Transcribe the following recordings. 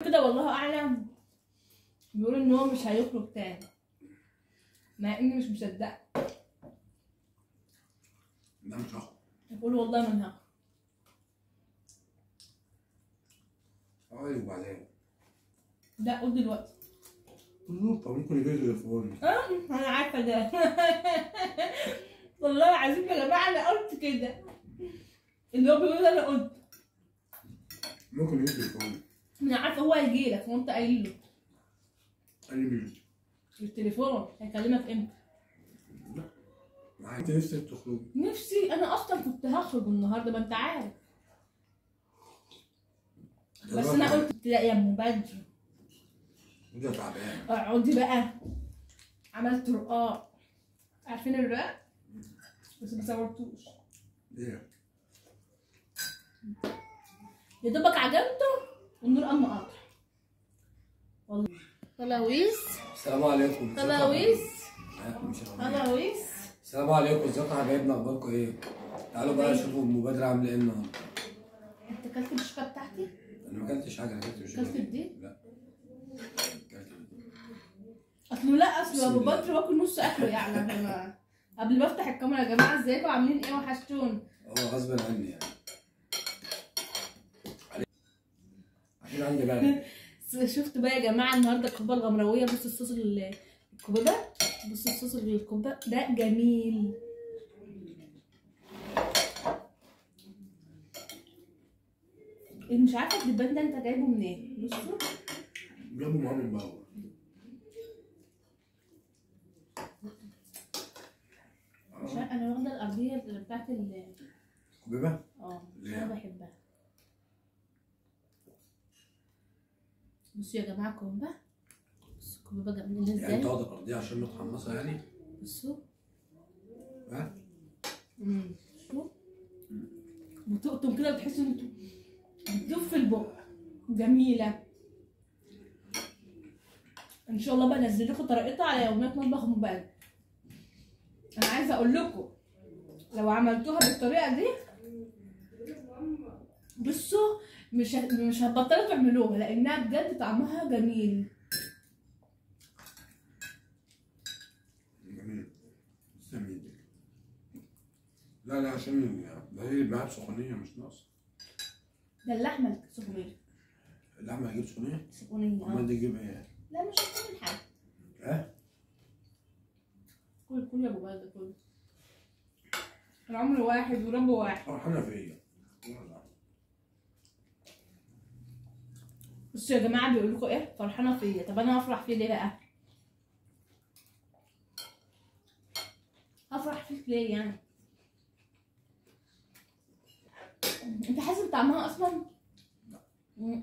كده والله اعلم. بيقول ان هو مش هيخرج تاني، مع اني مش مصدقه. لا مش هخرج. بقول والله ما انا هخرج. ايوه وبعدين لا قول دلوقتي. طب ممكن يجي تليفون. انا عارفه ده. والله العظيم يا جماعه انا قلت كده، اللي هو بيقول انا قلت ممكن يجي تليفون. انا عارفه هو هيجي لك وانت قايل له. قال لي مين؟ التليفون هيكلمك امتى؟ لا انت نفسك تخرج. نفسي انا اصلا كنت هخرج النهارده، ما انت عارف، بس انا قلت تلاقي يا ام بدر انت تعبان. اقعدي بقى. عملت رقاق، عارفين الرقاق بس ما صورتوش. ليه؟ يا دوبك عجنته والنور قام قاطع والله. خلاويص السلام عليكم. خلاويص مش خلاويص. السلام عليكم، ازيكم يا حبايبنا، اخباركم ايه؟ تعالوا بقى شوفوا المبادرة عاملة ايه النهارده. انت اكلت الشوكه بتاعتي؟ انا ما اكلتش حاجة، انا اكلت مش اكلت دي؟ لا اكلت دي. اصله لا، اصله ابو بدر واكل نص اكله يعني. انا قبل ما افتح الكاميرا يا جماعه ازيكم عاملين ايه؟ وحشتوني. هو غصب عني يعني. عشان عندي بقى. شفت بقى يا جماعه النهارده الكوبا الغمراويه. بص الصوص الكوبا، بص الصوص الكوبا ده جميل. مش عارفه الدبان ده انت جايبه منين؟ بصوا جابوا معاه من بره. مش عارفه، انا واخده الارضيه اللي بتاعت كوبيبه؟ انا بحبها. بصوا يا جماعه كوبا، بصوا كوبا جميله ازاي. يعني انت واخده الارضيه عشان متحمصه يعني؟ بصوا ها؟ شوف بتقطم كده وتحسوا ان انتوا بتدوب في البق. جميله. ان شاء الله بقى انزل لكم طريقتها على يوميات مطبخ مبارك. انا عايزه اقول لكم لو عملتوها بالطريقه دي بصوا مش هتبطلوا تعملوها، لانها بجد طعمها جميل. جميل. جميل. لا عشان ده هي معاها سخونيه مش ناقصه. ده اللحمه السخونيه. اللحمه هجيب سخونيه؟ سخونيه امال دي تجيب ايه؟ لا مش هتعمل حاجه. كل يا ابو بلد كل. العمر واحد ورب واحد. فرحانه فيا. بصوا يا جماعه بيقول لكم ايه؟ فرحانه فيا. طب انا هفرح فيه ليه بقى؟ هفرح فيك ليه يعني؟ انت حاسس بطعمها اصلا؟ لا.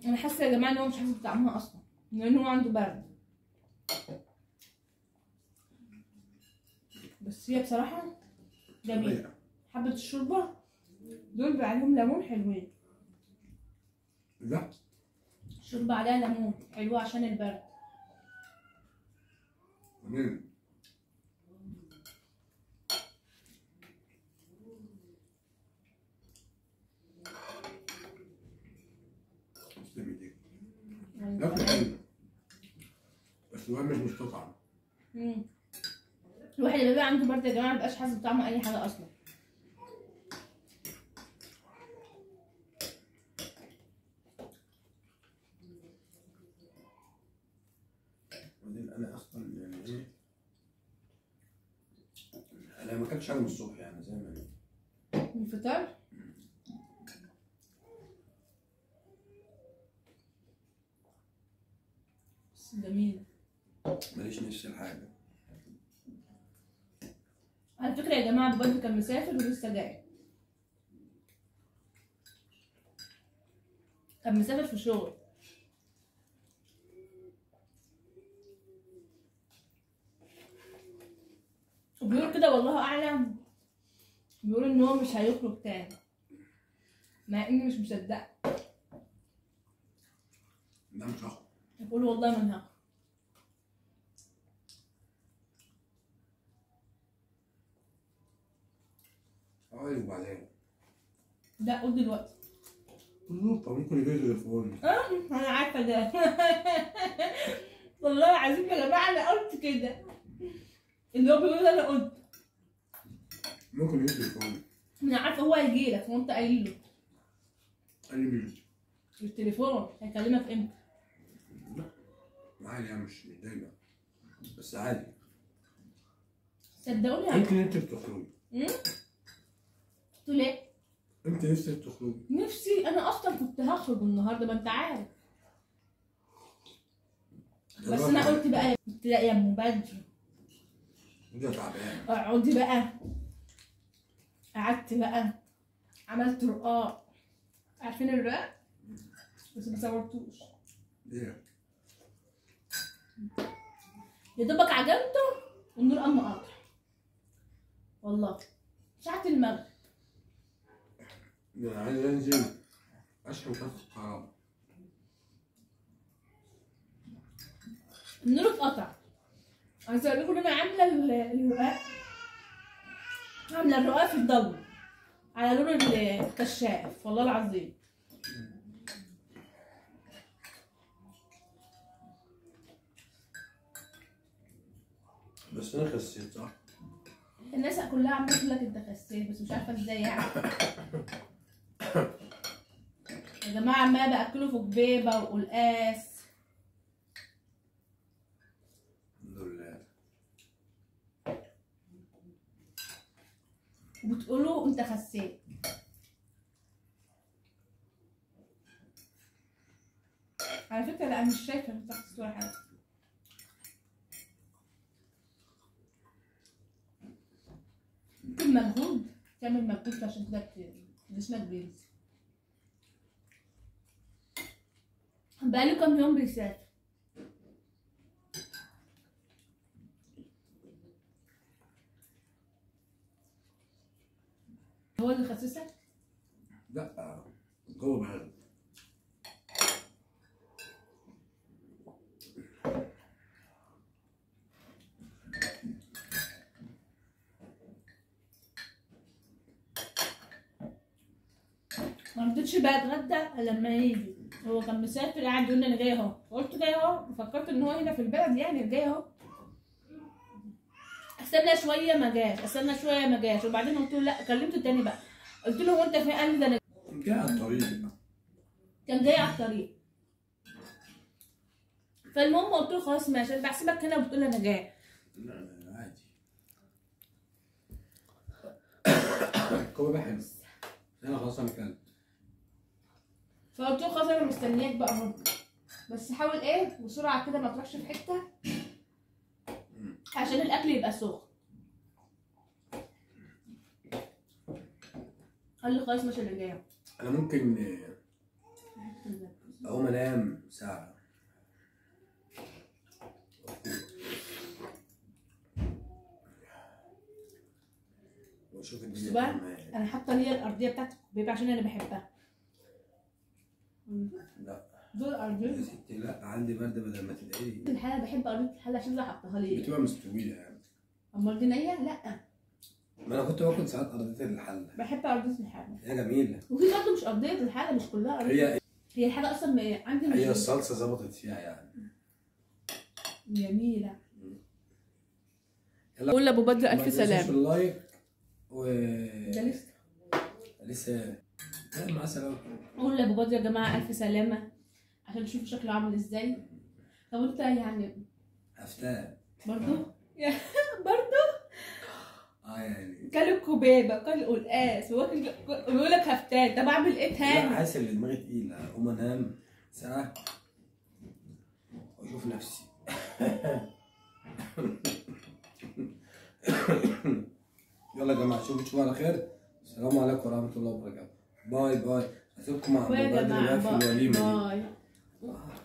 انا حاسه يا جماعه ان هو مش حاسس بطعمها اصلا، لان هو عنده برد. بس هي بصراحه جميله. حبه الشوربه دول بيبقى عليهم ليمون حلوين. لا الشوربه عليها ليمون حلوه عشان البرد. جميل. تسلمي دي. لا حلو بس الواحد مش مستطعم. الواحد اللي بيبقى عنده برد يا جماعه مبيبقاش حاسس بطعم اي حاجه اصلا. وبعدين انا اصلا يعني ايه، انا ما اكلتش حاجه من الصبح يعني زي ما انا. من الفطار؟ بس جميله. ماليش نفس الحاجه. على فكره يا جماعه ابو بدر كان مسافر ولسه جاي. كان مسافر في شغل. وبيقول كده والله اعلم. بيقول ان هو مش هيخرج تاني، مع اني مش مصدقه. لا مش هخرج. بقول والله ما انا هخرج. ايوه وبعدين لا قول دلوقتي. ممكن يجي تليفون. انا عارفه ده. والله العظيم يا جماعه انا قلت كده، اللي هو بيقول انا قلت ممكن يجي تليفون. انا عارفه هو هيجي لك وانت قايل له. قال لي مين؟ التليفون هيكلمك امتى؟ لا عادي يعني مش دايما بس عادي. صدقوني يعني. يمكن انت بتخرجي. قلت له ليه؟ انت نفسك تخرجي. نفسي انا اصلا كنت هخرج النهارده، ما انت عارف. بس انا قلت بقى لا يا ام بدر انت تعبان. اقعدي بقى. قعدت بقى عملت رقاق. عارفين الرقاق؟ بس ما صورتوش. ليه؟ يا دوبك عجنته والنور قام قاطع. والله ساعة المغرب. انا عايز انزل اشحن كارت الكهرباء. النور اتقطع. عايزه اقول لكم ان انا عامله الرقاق، عامله الرقاق في الضلمه على نور الكشاف والله العظيم. بس انا خسيت صح؟ الناس كلها عماله تقول لك انت خسيت بس مش عارفه ازاي يعني. يا جماعه عماله باكله في كبيبه وقلقاس. الحمد لله. وبتقولوا انت خسيت. على فكره لا انا مش شايفه انت خسيت ولا حاجه. ممكن مجهود، تعمل مجهود عشان كده جسمك بينزل. بقاله كام يوم بيسافر. هو اللي خسسك؟ لا جوه بارد. ما رضيتش بقى اتغدى الا لما يجي. هو كان مسافر قاعد يقول لي انا جاي اهو، قلت جاي اهو، فكرت ان هو هنا في البلد يعني جاي اهو. استنى شويه ما جاش، استنى شويه ما جاش، وبعدين قلت له لا، كلمته تاني بقى قلت له هو انت فين؟ قال لي ده انا جاي على الطريق. كان جاي على الطريق. فالمهم قلت له خلاص ماشي انا بحسبك هنا وبتقول لي انا جاي. لا لا عادي. كوبا حلو. انا خلاص انا كلت. فقلت له خلاص انا مستنياك بقى اهو، بس حاول ايه بسرعه كده ما تروحش في حته عشان الاكل يبقى سخن. قال لي خلاص ماشي اللي جاي. انا ممكن اقوم انام ساعة واشوف الدنيا بقى تمام. انا حاطه ليا الارضيه بتاعت الكوبيبه عشان انا بحبها. لا دول يا ارضيه ستي لا عندي برد بدل ما تدعي. الحاله، بحب ارضيه الحاله عشان اللي حطها لي. بتبقى مستوية يعني. امال دي نيه؟ لا ما انا كنت باكل ساعات ارضية الحلة. بحب ارضيه الحاله. هي جميلة. وفي برضه مش ارضيه الحاله، مش كلها ارضيه. هي الحاجه اصلا عندي مش هي الصلصة ظبطت فيها يعني. جميله. قول لابو بدر الف سلامه. اللايك ده لسه لا مع سلامة. قول لابو بدر يا جماعه الف سلامه عشان تشوفوا شكله عامل ازاي. طب انت يعني هفتان برضه برضه يعني كل الكوبيبه كل القلقاس ويقول لك هفتان. طب اعمل ايه لا تاني؟ حاسس ان دماغي تقيلة. اقوم انام ساعة واشوف نفسي. يلا يا جماعة تشوفوا على خير. السلام عليكم ورحمة الله وبركاته. باي باي. اسيبكم مع ابو بدر بقى في الوليمة دي. باي.